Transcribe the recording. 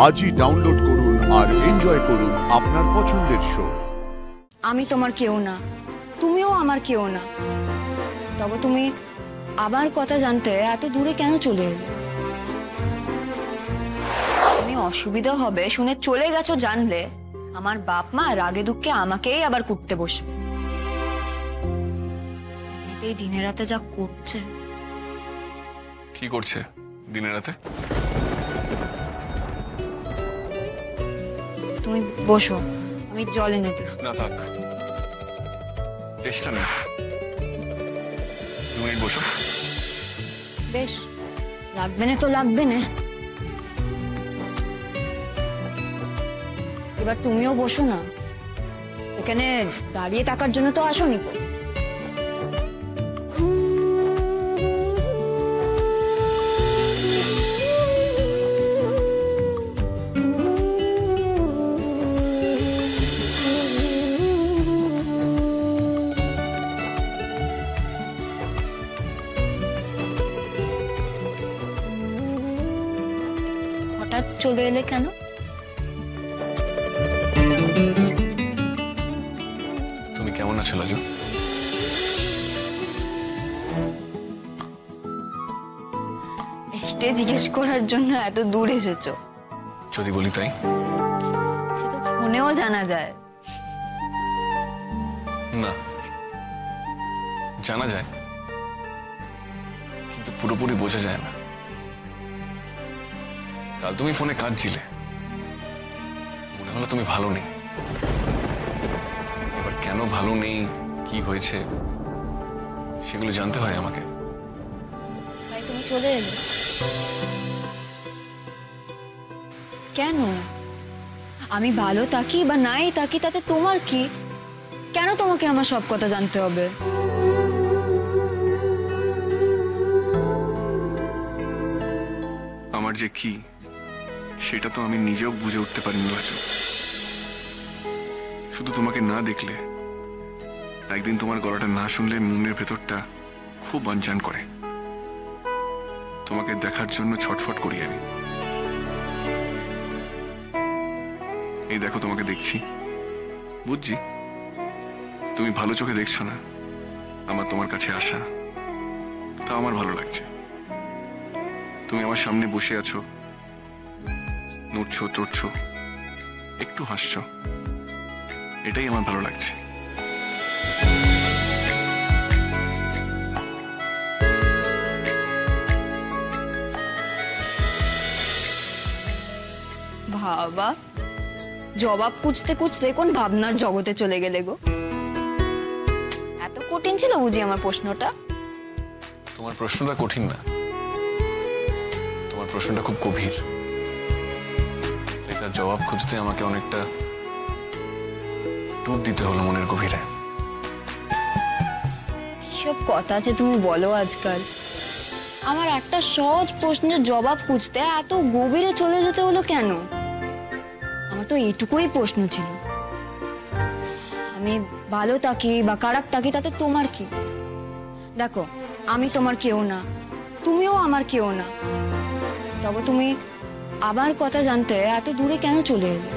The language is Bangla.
আজই ডাউনলোড করুন আর এনজয় করুন আপনার পছন্দের শো। আমি তোমার কেউ না, তুমিও আমার কেউ না, তবে তুমি আবার কথা জানতে এত দূরে কেন চলে এলে? তুমি অসুবিধা হবে শুনে চলে গেছো জানলে আমার বাপ মা রাগে দুঃখে আমাকেই আবার কুটতে বসবে। এতেই দিনে রাতে যা করছে। কি করছে দিনে রাতে? তুমি বসো, আমি জল এনে দিই। না থাক, চেষ্টা নেই, 2 মিনিট বসো। বেশ, লাগবে না তো লাগবে না। এবার তুমিও বসো না, এখানে দাঁড়িয়ে থাকার জন্য তো আসোনি। হঠাৎ চলে এলে কেন? তুমি কেমন আছো লাজু? এটা জিজ্ঞেস করার জন্য এত দূর এসেছো? যদি বলি তাই? সে তো ফোনেও জানা যায়। না, জানা যায় কিন্তু পুরোপুরি বোঝা যায় না। কাল তুমি ফোনে কাঁদছিলে, মনে হলো তুমি ভালো নেই। এবার কেন ভালো নেই, কি হয়েছে সেগুলো জানতে হয় আমাকে। তাই তুমি চলে এলে কেন? আমি ভালো থাকি বা নাই থাকি তাতে তোমার কি? কেন তোমাকে আমার সব কথা জানতে হবে? আমার যে কি সেটা তো আমি নিজেও বুঝে উঠতে পারিনি লাজু। শুধু তোমাকে না দেখলে, একদিন তোমার গলাটা না শুনলে মনের ভেতরটা খুব আনচান করে। তোমাকে দেখার জন্য ছটফট করি আমি। এই দেখো তোমাকে দেখছি, বুঝছি তুমি ভালো চোখে দেখছো না আমার তোমার কাছে আসা, তা আমার ভালো লাগছে। তুমি আমার সামনে বসে আছো, নড়ছো চড়ছো, একটু হাসছো, এটাই আমার ভালো লাগছে। বাবা, জবাব খুঁজতে খুঁজতে কোন ভাবনার জগতে চলে গেলে গো? এত কঠিন ছিল বুঝি আমার প্রশ্নটা? তোমার প্রশ্নটা কঠিন না, তোমার প্রশ্নটা খুব গভীর। এটার জবাব খুঁজতে আমাকে অনেকটা ডুব দিতে হলো মনের গভীরে। কিসব কথা আছে তুমি বলো আজকাল? আমার একটা সহজ প্রশ্নের জবাব খুঁজতে এত গভীরে চলে যেতে হলো কেন? আমার তো এইটুকুই প্রশ্ন ছিল, আমি ভালো থাকি বা খারাপ থাকি তাতে তোমার কি? দেখো, আমি তোমার কেউ না, তুমিও আমার কেউ না, তবে তুমি আবার কথা জানতে এত দূরে কেন চলে এলে?